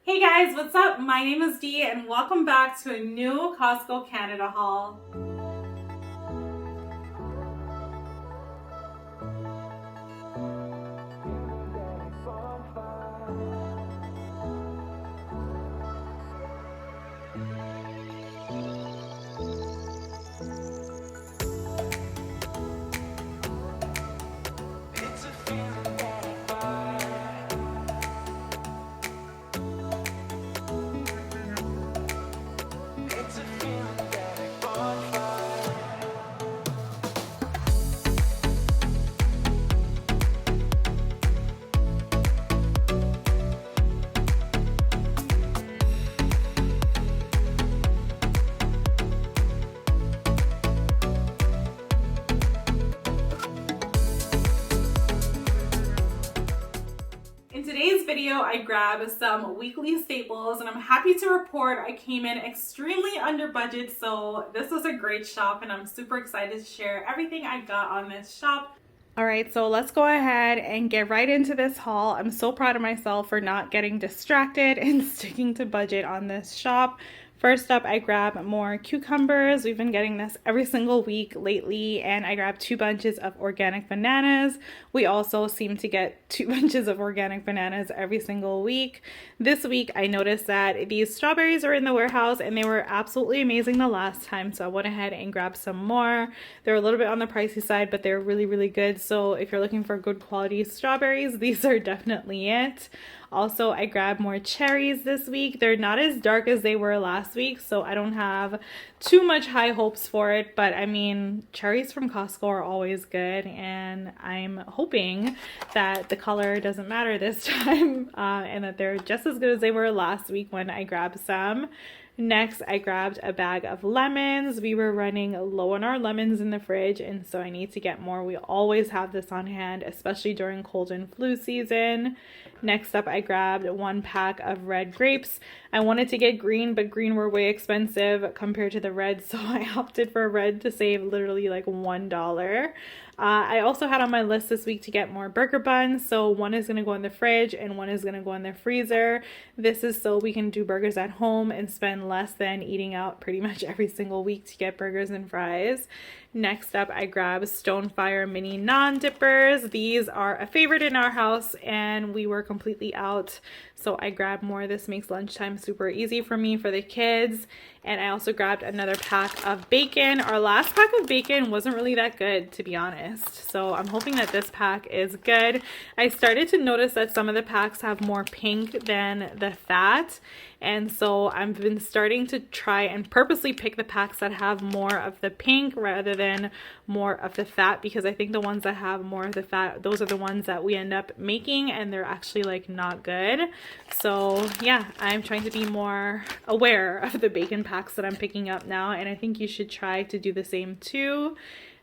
Hey guys, what's up? My name is Dee and welcome back to a new Costco Canada haul. In today's video, I grabbed some weekly staples and I'm happy to report I came in extremely under budget, so this was a great shop and I'm super excited to share everything I got on this shop. All right, so let's go ahead and get right into this haul. I'm so proud of myself for not getting distracted and sticking to budget on this shop. First up, I grabbed more cucumbers. We've been getting this every single week lately, and I grabbed 2 bunches of organic bananas. We also seem to get 2 bunches of organic bananas every single week. This week, I noticed that these strawberries are in the warehouse, and they were absolutely amazing the last time, so I went ahead and grabbed some more. They're a little bit on the pricey side, but they're really, really good. So if you're looking for good quality strawberries, these are definitely it. Also, I grabbed more cherries this week. They're not as dark as they were last week, so I don't have too much high hopes for it. But I mean, cherries from Costco are always good, and I'm hoping that the color doesn't matter this time and that they're just as good as they were last week when I grabbed some. Next, I grabbed a bag of lemons. We were running low on our lemons in the fridge, and so I need to get more. We always have this on hand, especially during cold and flu season. Next up, I grabbed 1 pack of red grapes. I wanted to get green, but green were way expensive compared to the red, so I opted for red to save literally like $1. I also had on my list this week to get more burger buns, so 1 is going to go in the fridge and 1 is going to go in the freezer. This is so we can do burgers at home and spend less than eating out pretty much every single week to get burgers and fries. Next up, I grabbed Stonefire mini naan dippers. These are a favorite in our house and we were completely out, so I grabbed more. This makes lunchtime super easy for me, for the kids. And I also grabbed another pack of bacon. Our last pack of bacon wasn't really that good, to be honest, so I'm hoping that this pack is good. I started to notice that some of the packs have more pink than the fat, and so I've been starting to try and purposely pick the packs that have more of the pink rather than more of the fat, because I think the ones that have more of the fat, those are the ones that we end up making and they're actually like not good. So yeah, I'm trying to be more aware of the bacon packs that I'm picking up now, and I think you should try to do the same too.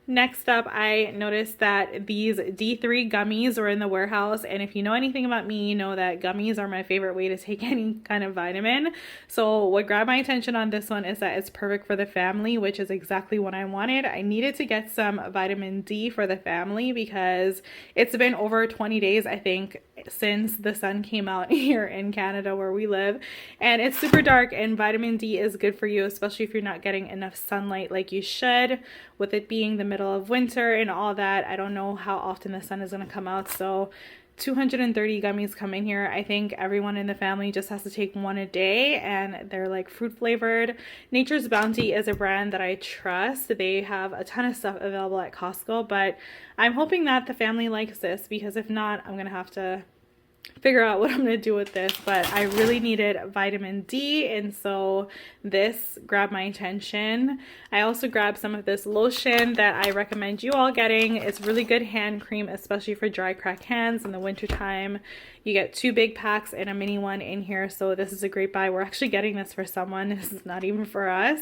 Next up, I noticed that these D3 gummies were in the warehouse, and if you know anything about me, you know that gummies are my favorite way to take any kind of vitamin. So what grabbed my attention on this one is that it's perfect for the family, which is exactly what I wanted. I needed to get some vitamin D for the family because it's been over 20 days, I think, since the sun came out here in Canada where we live, and it's super dark, and vitamin D is good for you, especially if you're not getting enough sunlight like you should, with it being the middle of winter and all that. I don't know how often the sun is going to come out, so 230 gummies come in here. I think everyone in the family just has to take 1 a day, and they're like fruit flavored. Nature's Bounty is a brand that I trust. They have a ton of stuff available at Costco, but I'm hoping that the family likes this, because if not, I'm gonna have to figure out what I'm gonna do with this. But I really needed vitamin D, and so this grabbed my attention. I also grabbed some of this lotion that I recommend you all getting. It's really good hand cream, especially for dry cracked hands in the winter time. You get 2 big packs and a mini one in here, so this is a great buy. We're actually getting this for someone. This is not even for us.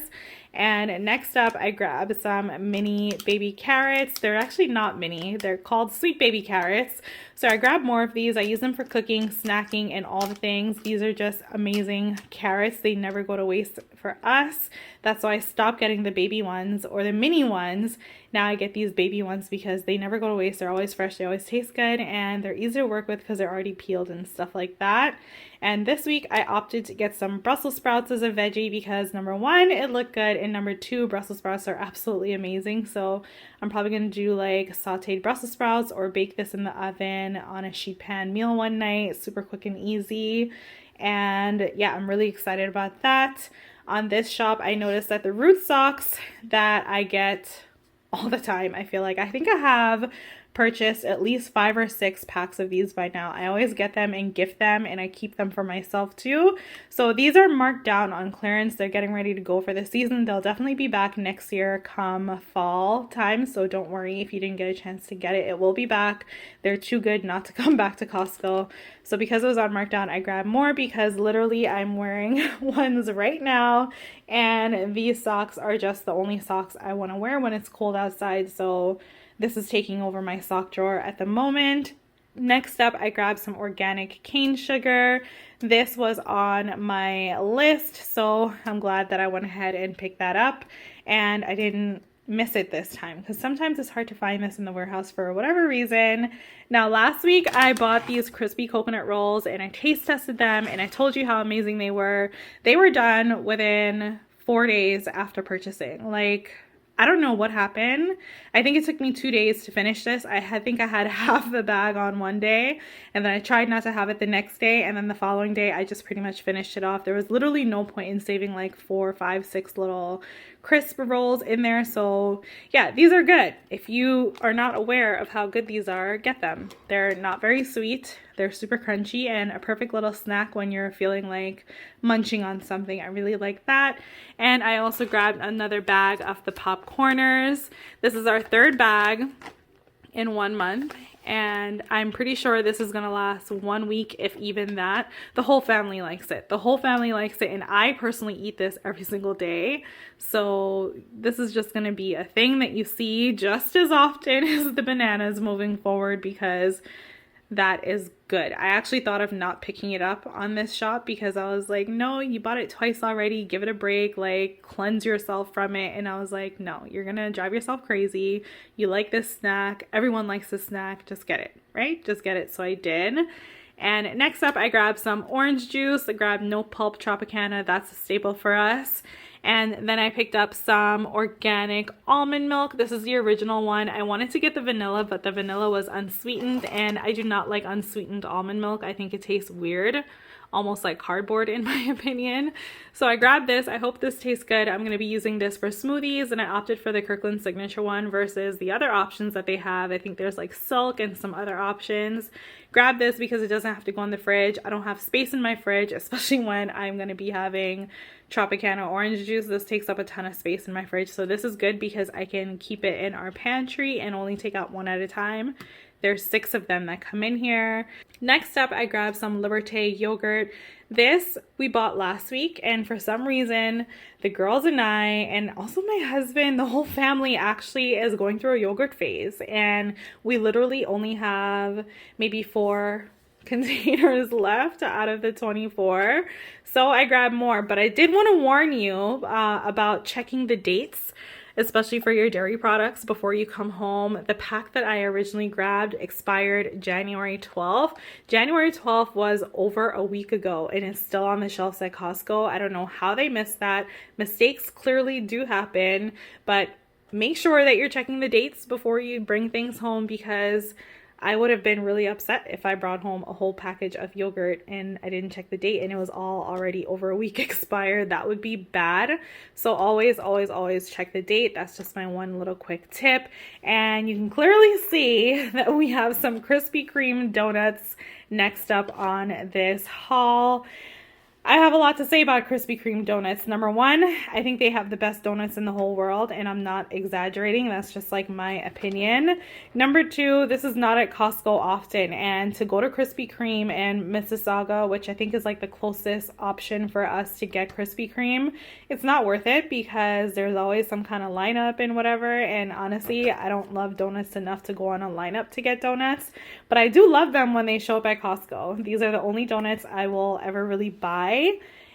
And next up, I grabbed some mini baby carrots. They're actually not mini. They're called sweet baby carrots. So I grabbed more of these. I use them for cooking, snacking, and all the things. These are just amazing carrots. They never go to waste for us. That's why I stopped getting the baby ones or the mini ones. Now I get these baby ones because they never go to waste. They're always fresh. They always taste good, and they're easy to work with because they're already peeled and stuff like that. And this week I opted to get some Brussels sprouts as a veggie because number one, it looked good, and number two, Brussels sprouts are absolutely amazing. So I'm probably going to do like sauteed Brussels sprouts or bake this in the oven on a sheet pan meal one night. Super quick and easy. And yeah, I'm really excited about that. On this shop, I noticed that the root socks that I get all the time, I think I have purchased at least 5 or 6 packs of these by now. I always get them and gift them, and I keep them for myself too. So these are marked down on clearance. They're getting ready to go for the season. They'll definitely be back next year come fall time, so don't worry if you didn't get a chance to get it. It will be back. They're too good not to come back to Costco. So because it was on markdown, I grabbed more because literally I'm wearing ones right now, and these socks are just the only socks I want to wear when it's cold outside. So this is taking over my sock drawer at the moment. Next up, I grabbed some organic cane sugar. This was on my list, so I'm glad that I went ahead and picked that up, and I didn't miss it this time because sometimes it's hard to find this in the warehouse for whatever reason. Now, last week I bought these crispy coconut rolls and I taste tested them, and I told you how amazing they were. They were done within 4 days after purchasing. Like, I don't know what happened. I think it took me 2 days to finish this. I think I had half the bag on one day, and then I tried not to have it the next day, and then the following day I just pretty much finished it off. There was literally no point in saving like 4, 5, 6 little crisp rolls in there. So yeah, these are good. If you are not aware of how good these are, get them. They're not very sweet. They're super crunchy and a perfect little snack when you're feeling like munching on something. I really like that. And I also grabbed another bag of the popcorners. This is our 3rd bag in 1 month, and I'm pretty sure this is gonna last 1 week, if even that. The whole family likes it. The whole family likes it, and I personally eat this every single day. So this is just gonna be a thing that you see just as often as the bananas moving forward, because that is good. I actually thought of not picking it up on this shop because I was like, no, you bought it twice already. Give it a break, like cleanse yourself from it. And I was like, no, you're gonna drive yourself crazy. You like this snack. Everyone likes this snack. Just get it, right? Just get it. So I did. And next up, I grabbed some orange juice. I grabbed no pulp Tropicana. That's a staple for us. And then I picked up some organic almond milk. This is the original one. I wanted to get the vanilla, but the vanilla was unsweetened, and I do not like unsweetened almond milk. I think it tastes weird, almost like cardboard in my opinion. So I grabbed this. I hope this tastes good. I'm going to be using this for smoothies, and I opted for the Kirkland Signature one versus the other options that they have. I think there's like Silk and some other options. Grab this because it doesn't have to go in the fridge. I don't have space in my fridge, especially when I'm going to be having Tropicana orange juice. This takes up a ton of space in my fridge. So this is good because I can keep it in our pantry and only take out one at a time. There's 6 of them that come in here. Next up, I grabbed some Liberté yogurt. This we bought last week, and for some reason, the girls and I, and also my husband, the whole family actually is going through a yogurt phase, and we literally only have maybe 4 containers left out of the 24. So I grabbed more, but I did want to warn you about checking the dates, especially for your dairy products before you come home. The pack that I originally grabbed expired January 12th. January 12th was over a week ago, and it's still on the shelves at Costco. I don't know how they missed that. Mistakes clearly do happen, but make sure that you're checking the dates before you bring things home, because I would have been really upset if I brought home a whole package of yogurt and I didn't check the date and it was all already over a week expired. That would be bad. So always, always, always check the date. That's just my one little quick tip. And you can clearly see that we have some Krispy Kreme donuts next up on this haul. I have a lot to say about Krispy Kreme donuts. Number one, I think they have the best donuts in the whole world, and I'm not exaggerating. That's just like my opinion. Number two, this is not at Costco often, and to go to Krispy Kreme and Mississauga, which I think is like the closest option for us to get Krispy Kreme, it's not worth it because there's always some kind of lineup and whatever, and honestly, I don't love donuts enough to go on a lineup to get donuts, but I do love them when they show up at Costco. These are the only donuts I will ever really buy,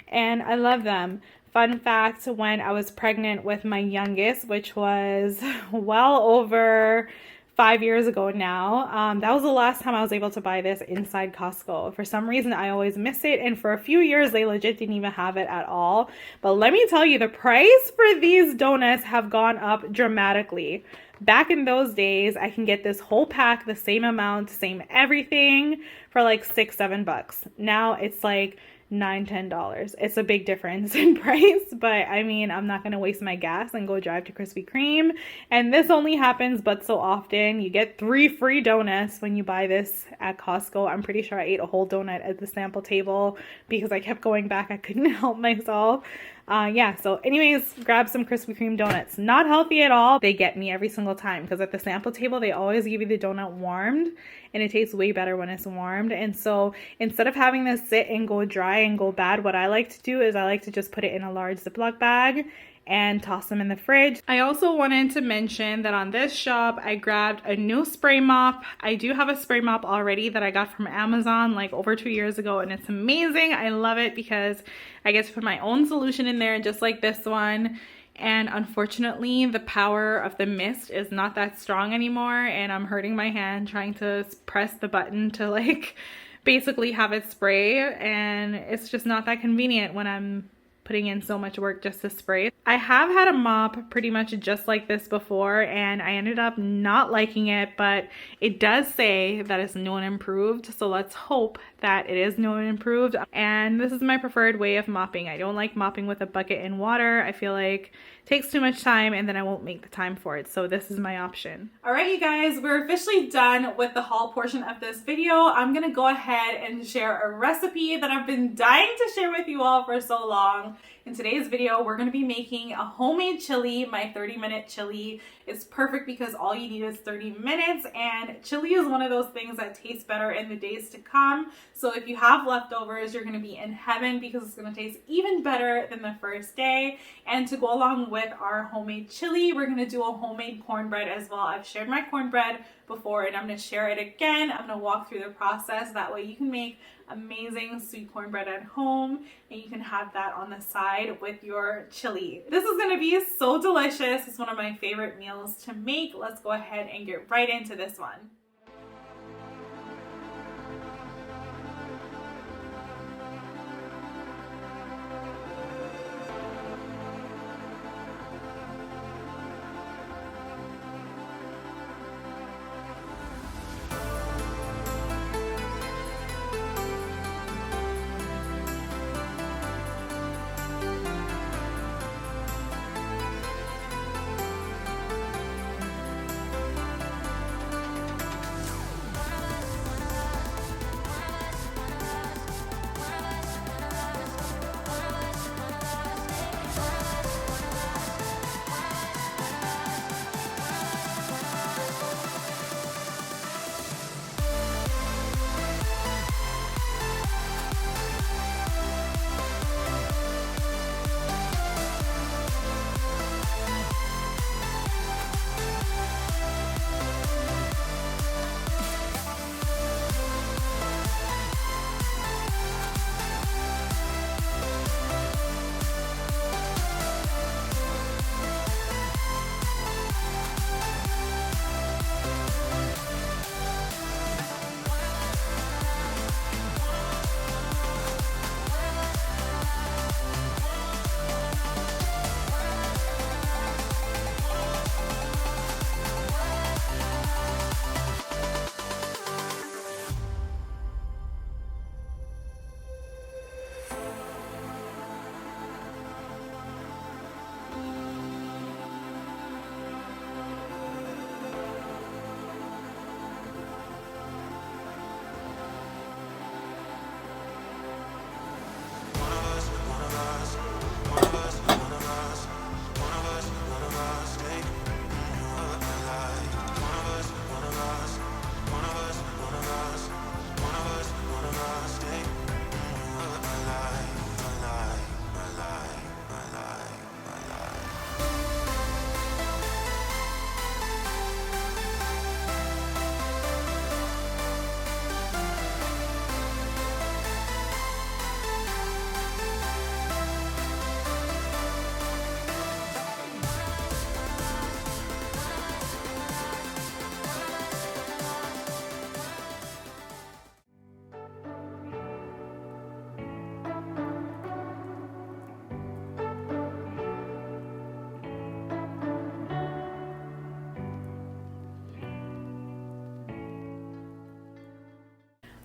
and I love them. Fun fact, when I was pregnant with my youngest, which was well over 5 years ago now. That was the last time I was able to buy this inside Costco. For some reason, I always miss it. And for a few years, they legit didn't even have it at all. But let me tell you, the price for these donuts have gone up dramatically. Back in those days, I can get this whole pack, the same amount, same everything, for like $6-7. Now it's like $9-10. It's a big difference in price, but I mean, I'm not gonna waste my gas and go drive to Krispy Kreme. And this only happens but so often. You get 3 free donuts when you buy this at Costco. I'm pretty sure I ate a whole donut at the sample table because I kept going back. I couldn't help myself. Yeah, so anyways, grab some Krispy Kreme donuts. Not healthy at all. They get me every single time because at the sample table, they always give you the donut warmed, and it tastes way better when it's warmed. And so instead of having this sit and go dry and go bad, what I like to do is I like to just put it in a large Ziploc bag and toss them in the fridge. I also wanted to mention that on this shop, I grabbed a new spray mop. I do have a spray mop already that I got from Amazon like over 2 years ago, and it's amazing. I love it because I get to put my own solution in there just like this one. And unfortunately, the power of the mist is not that strong anymore, and I'm hurting my hand trying to press the button to like basically have it spray, and it's just not that convenient when I'm putting in so much work just to spray. I have had a mop pretty much just like this before, and I ended up not liking it, but it does say that it's new and improved, so let's hope that it is new and improved. And this is my preferred way of mopping. I don't like mopping with a bucket and water. I feel like it takes too much time and then I won't make the time for it, so this is my option. All right, you guys, we're officially done with the haul portion of this video. I'm gonna go ahead and share a recipe that I've been dying to share with you all for so long. In today's video, we're going to be making a homemade chili, my 30-minute chili. It's perfect because all you need is 30 minutes, and chili is one of those things that tastes better in the days to come. So if you have leftovers, you're going to be in heaven because it's going to taste even better than the first day. And to go along with our homemade chili, we're going to do a homemade cornbread as well. I've shared my cornbread before and I'm going to share it again. I'm going to walk through the process. That way you can make amazing sweet cornbread at home and you can have that on the side with your chili. This is going to be so delicious. It's one of my favorite meals to make. Let's go ahead and get right into this one.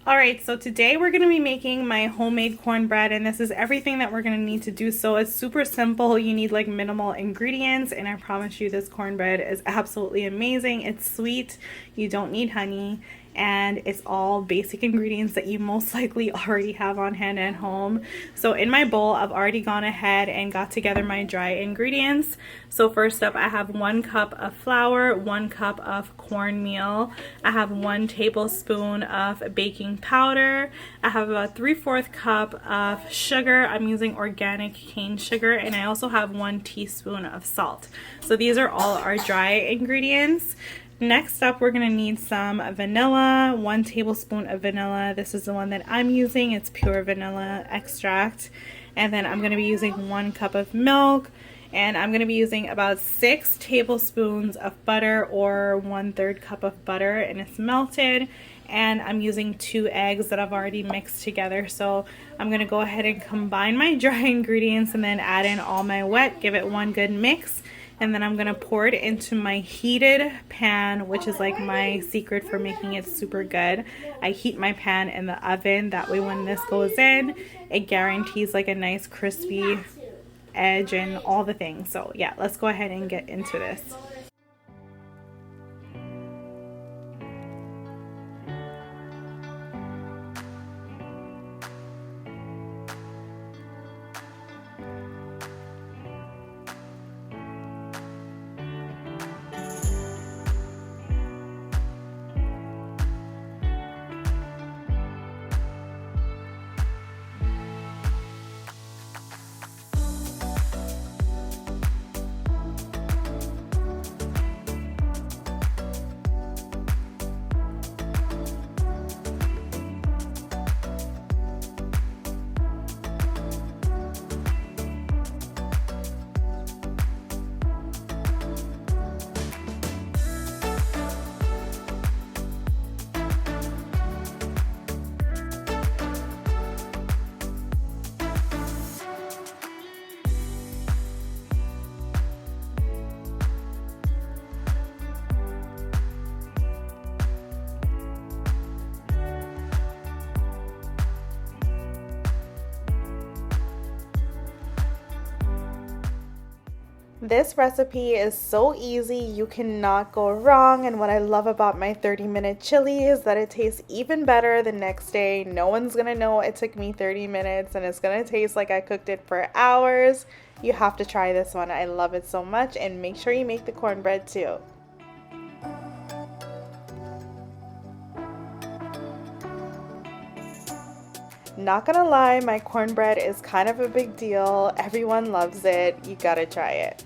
Alright, so today we're going to be making my homemade cornbread, and this is everything that we're going to need to do. So it's super simple. You need like minimal ingredients, and I promise you this cornbread is absolutely amazing. It's sweet, you don't need honey, and it's all basic ingredients that you most likely already have on hand at home. So in my bowl, I've already gone ahead and got together my dry ingredients. So first up, I have 1 cup of flour, 1 cup of cornmeal, I have 1 tablespoon of baking powder, I have about 3/4 cup of sugar. I'm using organic cane sugar, and I also have 1 teaspoon of salt. So these are all our dry ingredients. Next up, we're going to need some vanilla, 1 tablespoon of vanilla. This is the one that I'm using. It's pure vanilla extract. And then I'm going to be using 1 cup of milk, and I'm going to be using about 6 tablespoons of butter, or 1/3 cup of butter, and it's melted. And I'm using 2 eggs that I've already mixed together. So I'm going to go ahead and combine my dry ingredients and then add in all my wet, give it one good mix. And then I'm going to pour it into my heated pan, which is like my secret for making it super good. I heat my pan in the oven. That way when this goes in, it guarantees like a nice crispy edge and all the things. So yeah, let's go ahead and get into this. This recipe is so easy, you cannot go wrong, and what I love about my 30-minute chili is that it tastes even better the next day. No one's gonna know it took me 30 minutes, and it's gonna taste like I cooked it for hours. You have to try this one. I love it so much, and make sure you make the cornbread too. Not gonna lie, my cornbread is kind of a big deal. Everyone loves it. You gotta try it.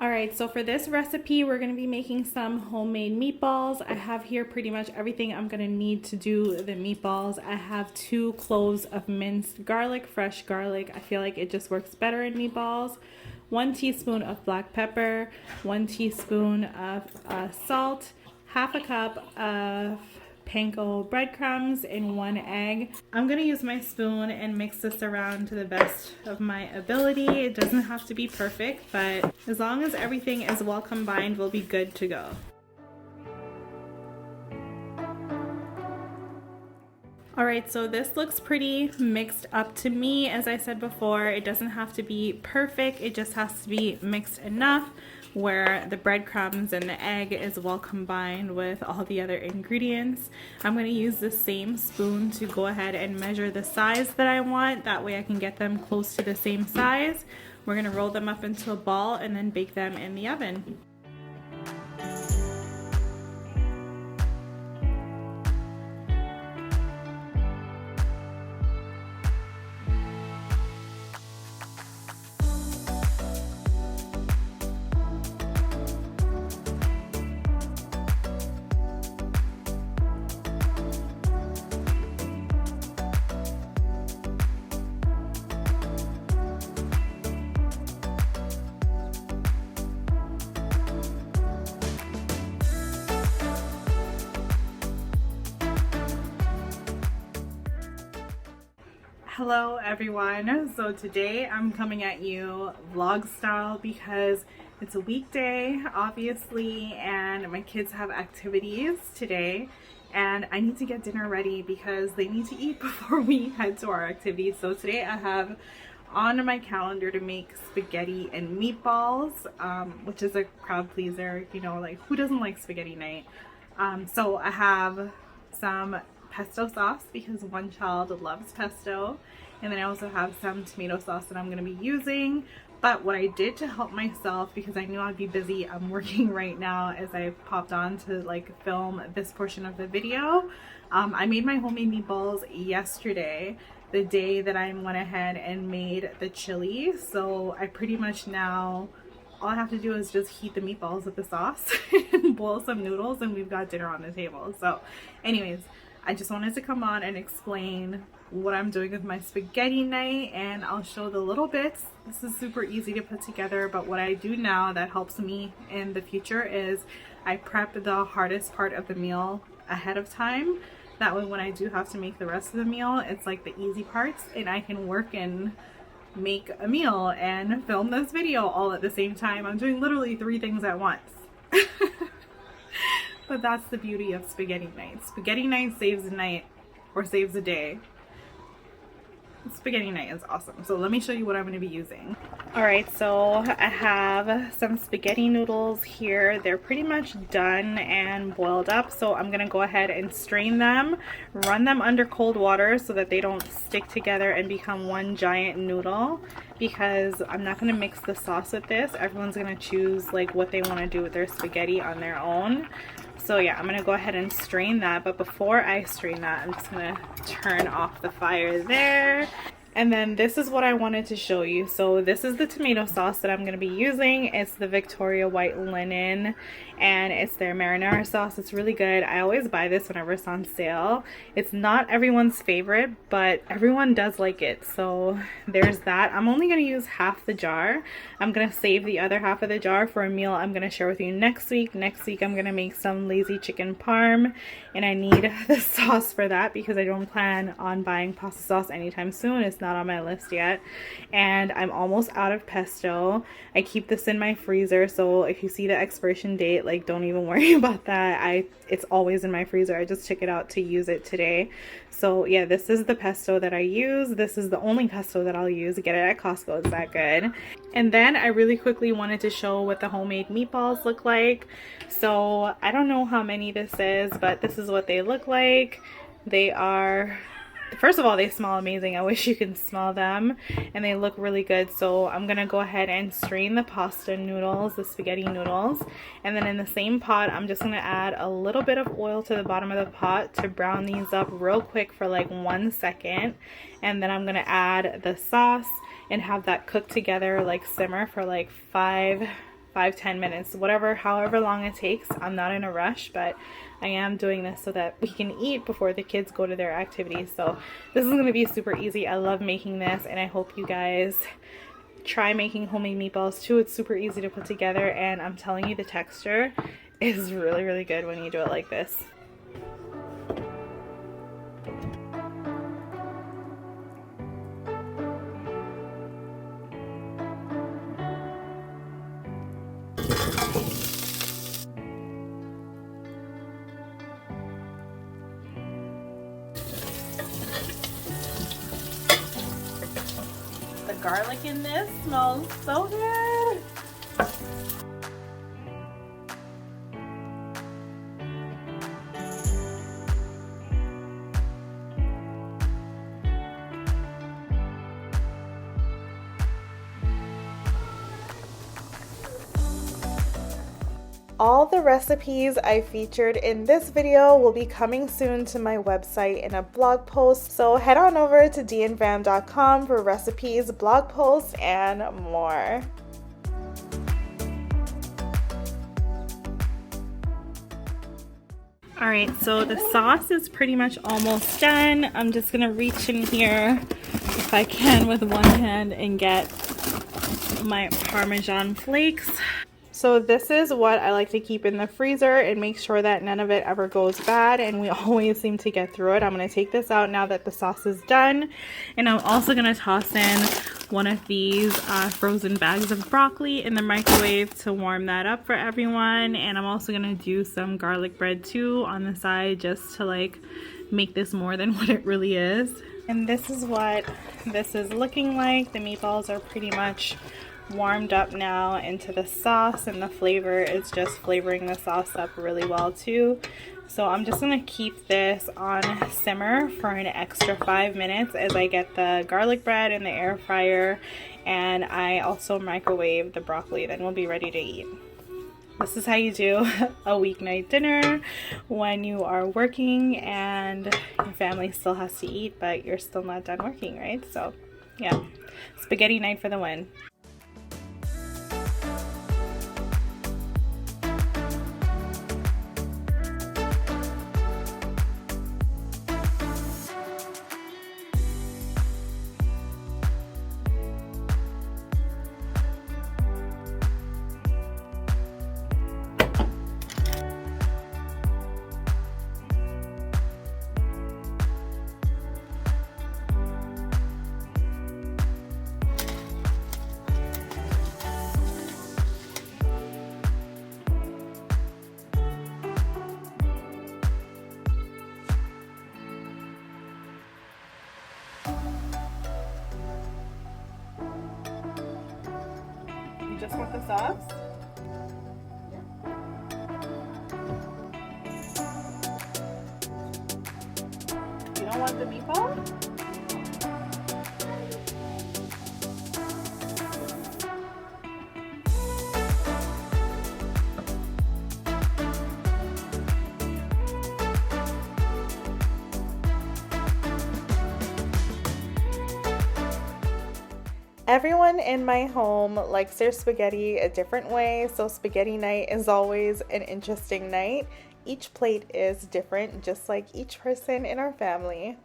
Alright, so for this recipe, we're going to be making some homemade meatballs. I have here pretty much everything I'm going to need to do the meatballs. I have 2 cloves of minced garlic, fresh garlic. I feel like it just works better in meatballs. 1 teaspoon of black pepper, 1 teaspoon of salt, half a cup of panko breadcrumbs, and 1 egg. I'm gonna use my spoon and mix this around to the best of my ability. It doesn't have to be perfect, but as long as everything is well combined, we'll be good to go. Alright, so this looks pretty mixed up to me. As I said before, it doesn't have to be perfect, it just has to be mixed enough where the breadcrumbs and the egg is well combined with all the other ingredients. I'm going to use the same spoon to go ahead and measure the size that I want. That way I can get them close to the same size. We're going to roll them up into a ball and then bake them in the oven. Hello everyone. So today I'm coming at you vlog style because it's a weekday obviously and my kids have activities today and I need to get dinner ready because they need to eat before we head to our activities. So today I have on my calendar to make spaghetti and meatballs, which is a crowd pleaser, you know, like who doesn't like spaghetti night? So I have some pesto sauce because one child loves pesto, and then I also have some tomato sauce that I'm going to be using. But what I did to help myself, because I knew I'd be busy, I'm working right now as I popped on to like film this portion of the video. I made my homemade meatballs yesterday, the day that I went ahead and made the chili. So I pretty much now, all I have to do is just heat the meatballs with the sauce and boil some noodles and we've got dinner on the table. So anyways, I just wanted to come on and explain what I'm doing with my spaghetti night, and I'll show the little bits. This is super easy to put together, but what I do now that helps me in the future is I prep the hardest part of the meal ahead of time. That way when I do have to make the rest of the meal, it's like the easy parts and I can work and make a meal and film this video all at the same time. I'm doing literally 3 things at once. But that's the beauty of spaghetti night. Spaghetti night saves the night, or saves the day. Spaghetti night is awesome. So let me show you what I'm going to be using. Alright, so I have some spaghetti noodles here. They're pretty much done and boiled up. So I'm going to go ahead and strain them, run them under cold water so that they don't stick together and become one giant noodle, because I'm not going to mix the sauce with this. Everyone's going to choose like what they want to do with their spaghetti on their own. So yeah, I'm going to go ahead and strain that, but before I strain that, I'm just going to turn off the fire there. And then this is what I wanted to show you. So this is the tomato sauce that I'm going to be using. It's the Victoria White Linen and it's their marinara sauce. It's really good. I always buy this whenever it's on sale. It's not everyone's favorite, but everyone does like it. So there's that. I'm only going to use half the jar. I'm going to save the other half of the jar for a meal I'm going to share with you next week. Next week I'm going to make some lazy chicken parm and I need the sauce for that because I don't plan on buying pasta sauce anytime soon. It's not on my list yet, and I'm almost out of pesto. I keep this in my freezer, so if you see the expiration date, like don't even worry about that. It's always in my freezer. I just took it out to use it today. So yeah, this is the pesto that I use. This is the only pesto that I'll use. Get it at Costco, it's that good. And then I really quickly wanted to show what the homemade meatballs look like. So I don't know how many this is, but this is what they look like. They are, first of all, they smell amazing. I wish you could smell them, and they look really good. So I'm gonna go ahead and strain the pasta noodles, the spaghetti noodles, and then in the same pot I'm just gonna add a little bit of oil to the bottom of the pot to brown these up real quick for like 1 second, and then I'm gonna add the sauce and have that cook together, like simmer for like 5-10 minutes, however long it takes. I'm not in a rush, but I am doing this so that we can eat before the kids go to their activities. So this is going to be super easy. I love making this, and I hope you guys try making homemade meatballs too. It's super easy to put together, and I'm telling you, the texture is really, really good when you do it like this. The garlic in this smells so good. All the recipes I featured in this video will be coming soon to my website in a blog post, so head on over to deeandfam.com for recipes, blog posts, and more. Alright, so the sauce is pretty much almost done. I'm just gonna reach in here if I can with one hand and get my Parmesan flakes. So this is what I like to keep in the freezer and make sure that none of it ever goes bad, and we always seem to get through it. I'm going to take this out now that the sauce is done, and I'm also going to toss in one of these frozen bags of broccoli in the microwave to warm that up for everyone. And I'm also going to do some garlic bread too on the side, just to like make this more than what it really is. And this is what this is looking like. The meatballs are pretty much warmed up now into the sauce, and the flavor is just flavoring the sauce up really well too. So I'm just going to keep this on simmer for an extra 5 minutes as I get the garlic bread in the air fryer, and I also microwave the broccoli. Then we'll be ready to eat. This is how you do a weeknight dinner when you are working and your family still has to eat, but you're still not done working, right? So yeah, spaghetti night for the win. You just want the sauce? You don't want the meatball? Everyone in my home likes their spaghetti a different way, so spaghetti night is always an interesting night. Each plate is different, just like each person in our family.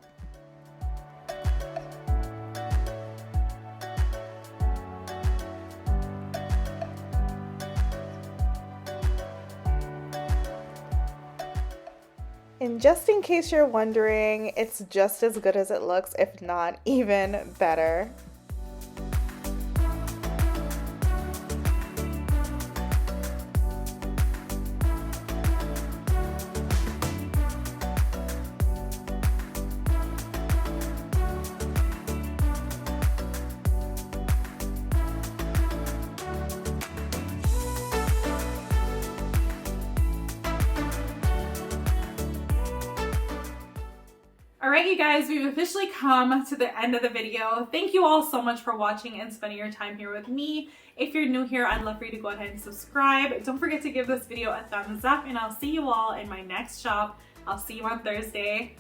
And just in case you're wondering, it's just as good as it looks, if not even better. Alright you guys, we've officially come to the end of the video. Thank you all so much for watching and spending your time here with me. If you're new here, I'd love for you to go ahead and subscribe. Don't forget to give this video a thumbs up, and I'll see you all in my next shop. I'll see you on Thursday.